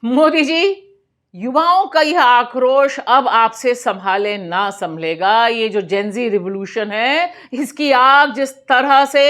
मोदी जी, युवाओं का यह आक्रोश अब आपसे संभाले ना संभलेगा। ये जो जेनजी रिवॉल्यूशन है, इसकी आग जिस तरह से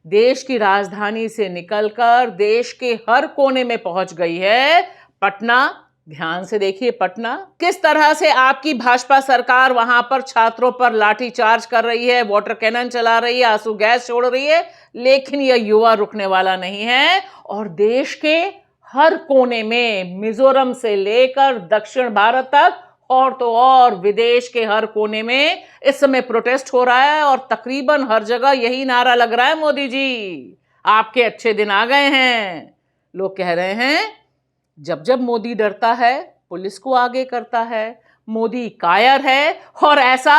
देश की राजधानी से निकलकर देश के हर कोने में पहुंच गई है। पटना, ध्यान से देखिए, पटना किस तरह से आपकी भाजपा सरकार वहां पर छात्रों पर लाठीचार्ज कर रही है, वाटर कैनन चला रही है, आंसू गैस छोड़ रही है, लेकिन यह युवा रुकने वाला नहीं है। और देश के हर कोने में, मिजोरम से लेकर दक्षिण भारत तक और तो और विदेश के हर कोने में इस समय प्रोटेस्ट हो रहा है और तकरीबन हर जगह यही नारा लग रहा है, मोदी जी आपके अच्छे दिन आ गए हैं। लोग कह रहे हैं जब जब मोदी डरता है पुलिस को आगे करता है, मोदी कायर है। और ऐसा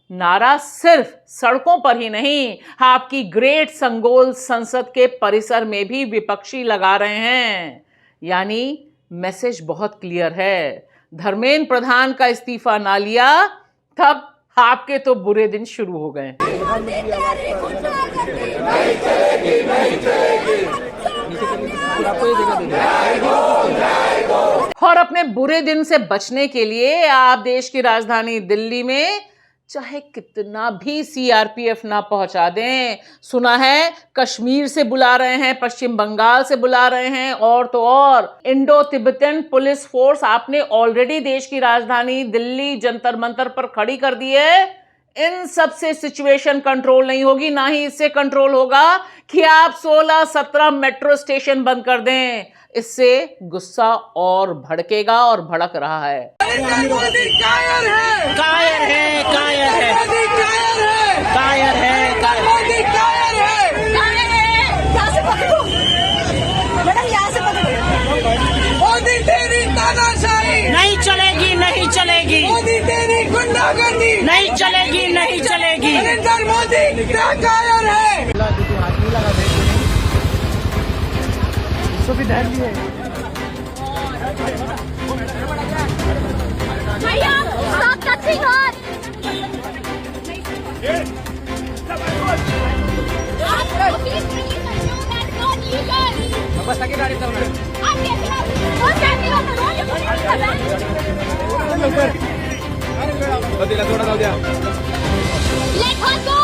नारा सिर्फ सड़कों पर ही नहीं, आपकी ग्रेट संगोल संसद के परिसर में भी विपक्षी लगा रहे हैं। यानी मैसेज बहुत क्लियर है। धर्मेंद्र प्रधान का इस्तीफा ना लिया तब आपके तो बुरे दिन शुरू हो गए। और अपने बुरे दिन से बचने के लिए आप देश की राजधानी दिल्ली में चाहे कितना भी सीआरपीएफ ना पहुंचा दें, सुना है कश्मीर से बुला रहे हैं, पश्चिम बंगाल से बुला रहे हैं, और तो और इंडो तिब्बतन पुलिस फोर्स आपने ऑलरेडी देश की राजधानी दिल्ली जंतर मंतर पर खड़ी कर दी है। इन सब से सिचुएशन कंट्रोल नहीं होगी, ना ही इससे कंट्रोल होगा कि आप 16-17 मेट्रो स्टेशन बंद कर दें। इससे गुस्सा और भड़केगा और भड़क रहा है। मोदी कायर है, कायर है, कायर है, मोदी कायर है, कायर है, कायर मोदी कायर है, यहाँ से पकड़ो मैडम, यहाँ से पकड़ो। मोदी तेरी तानाशाही नहीं चलेगी, नहीं चलेगी, मोदी तेरी गुंडागर्दी नहीं चलेगी, नहीं चलेगी। नरेंद्र मोदी क्या कायर है। भैया stop touching her. Let her go.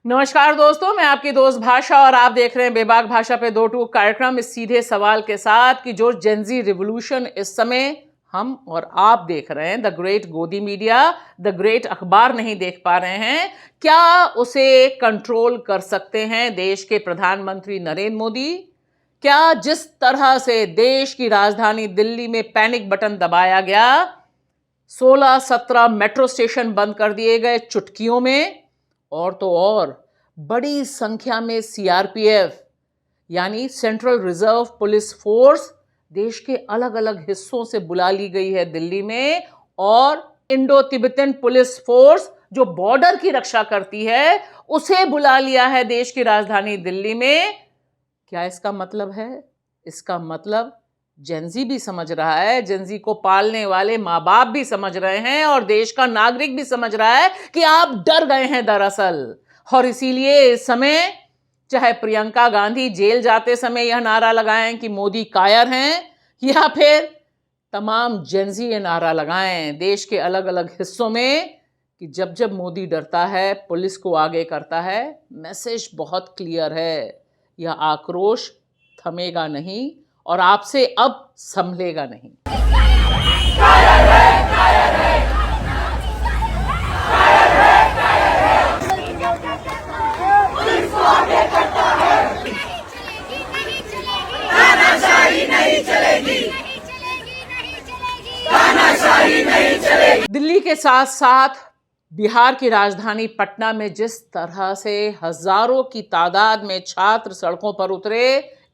नमस्कार दोस्तों, मैं आपकी दोस्त भाषा और आप देख रहे हैं बेबाक भाषा पे दो टूक कार्यक्रम, इस सीधे सवाल के साथ कि जो जेनजी रिवॉल्यूशन इस समय हम और आप देख रहे हैं, द ग्रेट गोदी मीडिया, द ग्रेट अखबार नहीं देख पा रहे हैं, क्या उसे कंट्रोल कर सकते हैं देश के प्रधानमंत्री नरेंद्र मोदी? क्या जिस तरह से देश की राजधानी दिल्ली में पैनिक बटन दबाया गया, 16-17 मेट्रो स्टेशन बंद कर दिए गए चुटकियों में, और तो और बड़ी संख्या में सीआरपीएफ यानी सेंट्रल रिजर्व पुलिस फोर्स देश के अलग अलग हिस्सों से बुला ली गई है दिल्ली में, और इंडो तिब्बतन पुलिस फोर्स जो बॉर्डर की रक्षा करती है उसे बुला लिया है देश की राजधानी दिल्ली में। क्या इसका मतलब है? इसका मतलब जेनजी भी समझ रहा है, जेनजी को पालने वाले माँ बाप भी समझ रहे हैं और देश का नागरिक भी समझ रहा है कि आप डर गए हैं दरअसल। और इसीलिए इस समय चाहे प्रियंका गांधी जेल जाते समय यह नारा लगाएं कि मोदी कायर हैं, या फिर तमाम जेनजी ये नारा लगाएं देश के अलग अलग हिस्सों में कि जब जब मोदी डरता है पुलिस को आगे करता है। मैसेज बहुत क्लियर है, यह आक्रोश थमेगा नहीं और आपसे अब संभलेगा नहीं। कायर है, कायर है, कायर है, कायर है, पुलिस को आगे करता है, तानाशाही नहीं चलेगी, तानाशाही नहीं चलेगी। दिल्ली के साथ साथ बिहार की राजधानी पटना में जिस तरह से हजारों की तादाद में छात्र सड़कों पर उतरे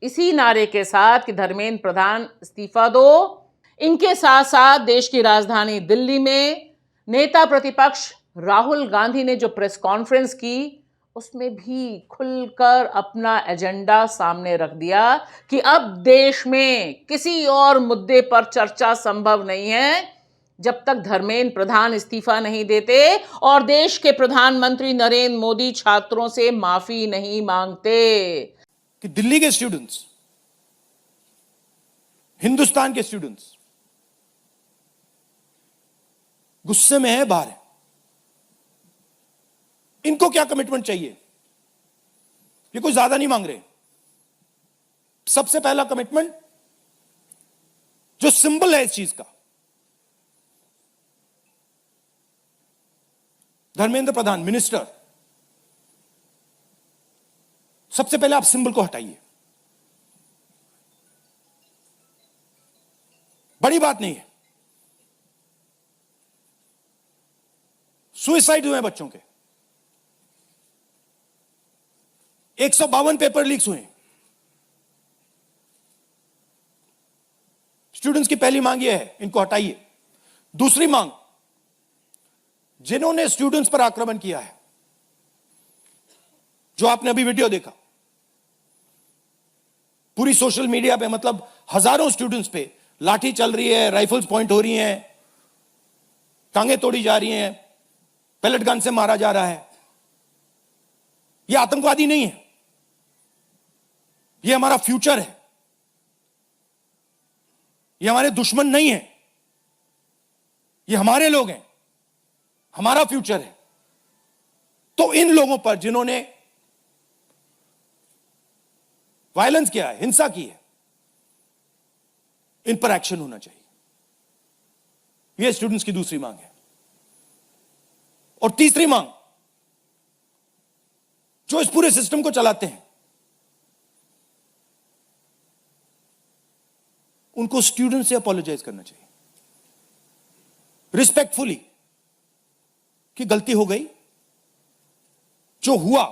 इसी नारे के साथ कि धर्मेंद्र प्रधान इस्तीफा दो, इनके साथ साथ देश की राजधानी दिल्ली में नेता प्रतिपक्ष राहुल गांधी ने जो प्रेस कॉन्फ्रेंस की उसमें भी खुलकर अपना एजेंडा सामने रख दिया कि अब देश में किसी और मुद्दे पर चर्चा संभव नहीं है, जब तक धर्मेंद्र प्रधान इस्तीफा नहीं देते और देश के प्रधानमंत्री नरेंद्र मोदी छात्रों से माफी नहीं मांगते। कि दिल्ली के स्टूडेंट्स, हिंदुस्तान के स्टूडेंट्स गुस्से में है, बाहर है। इनको क्या कमिटमेंट चाहिए? ये कोई ज्यादा नहीं मांग रहे। सबसे पहला कमिटमेंट जो सिंबल है इस चीज का, धर्मेंद्र प्रधान मिनिस्टर, सबसे पहले आप सिंबल को हटाइए। बड़ी बात नहीं है। सुसाइड हुए बच्चों के, 152 पेपर लीक्स हुए। स्टूडेंट्स की पहली मांग यह है, इनको हटाइए। दूसरी मांग, जिन्होंने स्टूडेंट्स पर आक्रमण किया है, जो आपने अभी वीडियो देखा पूरी सोशल मीडिया पे, मतलब हजारों स्टूडेंट्स पे लाठी चल रही है, राइफल्स पॉइंट हो रही हैं, टांगे तोड़ी जा रही हैं, पैलेट गन से मारा जा रहा है। यह आतंकवादी नहीं है, यह हमारा फ्यूचर है। ये हमारे दुश्मन नहीं है, ये हमारे लोग हैं, हमारा फ्यूचर है। तो इन लोगों पर जिन्होंने वायलेंस किया है, हिंसा की है, इन पर एक्शन होना चाहिए। यह स्टूडेंट्स की दूसरी मांग है। और तीसरी मांग, जो इस पूरे सिस्टम को चलाते हैं, उनको स्टूडेंट से अपोलोजाइज करना चाहिए रिस्पेक्टफुली कि गलती हो गई, जो हुआ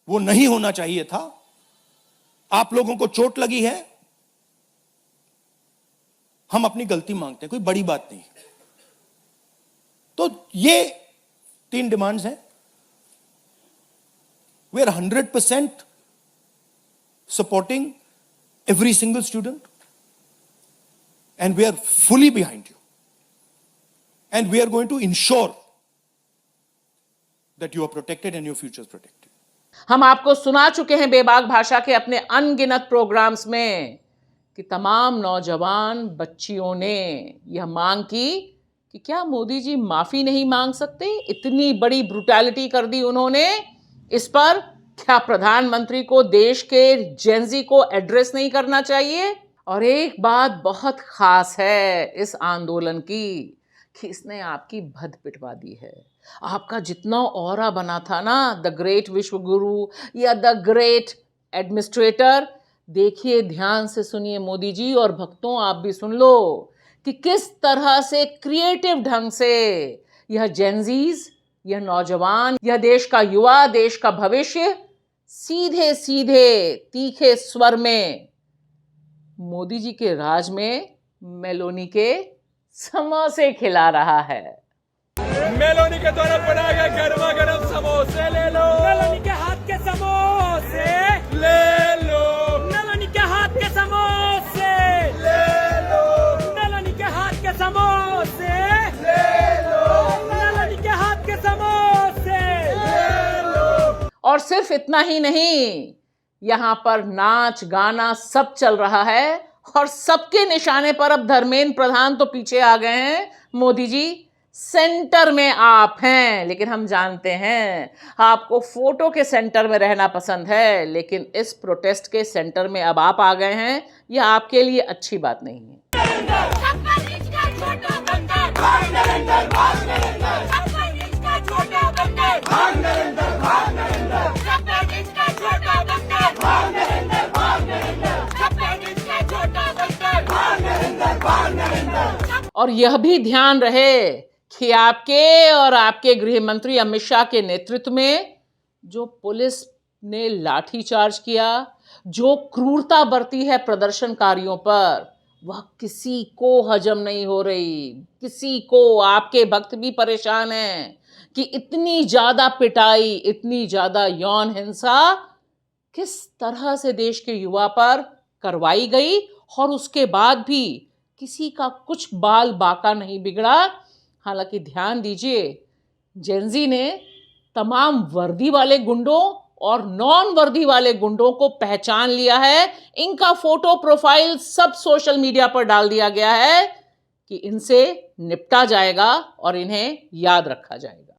वो नहीं होना चाहिए था, आप लोगों को चोट लगी है, हम अपनी गलती मांगते हैं, कोई बड़ी बात नहीं। तो ये 3 डिमांड्स हैं। We are 100% supporting every single student, and we are fully behind you, and we are going to ensure that you are protected and your future is protected. हम आपको सुना चुके हैं बेबाक भाषा के अपने अनगिनत प्रोग्राम्स में कि तमाम नौजवान बच्चियों ने यह मांग की कि क्या मोदी जी माफी नहीं मांग सकते? इतनी बड़ी ब्रुटैलिटी कर दी उन्होंने। इस पर क्या प्रधानमंत्री को देश के जेनजी को एड्रेस नहीं करना चाहिए? और एक बात बहुत खास है इस आंदोलन की कि इसने आपकी भद पिटवा दी है। आपका जितना ऑरा बना था ना, द ग्रेट विश्व गुरु या द ग्रेट एडमिनिस्ट्रेटर, देखिए, ध्यान से सुनिए मोदी जी और भक्तों, आप भी सुन लो कि किस तरह से क्रिएटिव ढंग से यह जेनजीज, यह नौजवान, यह देश का युवा, देश का भविष्य सीधे सीधे तीखे स्वर में मोदी जी के राज में मेलोनी के समोसे खिला रहा है। मेलोनी के द्वारा बनाए गए गर्मा गर्म समोसे ले लो, मेलोनी के हाथ के समोसे ले लो, मेलोनी के हाथ के समोसे ले लो, मेलोनी के हाथ के समोसे ले लो, मेलोनी के हाथ के समोसे ले लो। और सिर्फ इतना ही नहीं, यहां पर नाच गाना सब चल रहा है और सबके निशाने पर अब धर्मेंद्र प्रधान तो पीछे आ गए हैं। मोदी जी सेंटर में आप हैं, लेकिन हम जानते हैं आपको फोटो के सेंटर में रहना पसंद है, लेकिन इस प्रोटेस्ट के सेंटर में अब आप आ गए हैं। यह आपके लिए अच्छी बात नहीं है। और यह भी ध्यान रहे कि आपके और आपके गृह मंत्री अमित शाह के नेतृत्व में जो पुलिस ने लाठीचार्ज किया, जो क्रूरता बरती है प्रदर्शनकारियों पर, वह किसी को हजम नहीं हो रही। किसी को, आपके भक्त भी परेशान हैं कि इतनी ज्यादा पिटाई, इतनी ज्यादा यौन हिंसा किस तरह से देश के युवा पर करवाई गई और उसके बाद भी किसी का कुछ बाल बाका नहीं बिगड़ा। हालांकि ध्यान दीजिए, जेंजी ने तमाम वर्दी वाले गुंडों और नॉन वर्दी वाले गुंडों को पहचान लिया है। इनका फोटो प्रोफाइल सब सोशल मीडिया पर डाल दिया गया है कि इनसे निपटा जाएगा और इन्हें याद रखा जाएगा।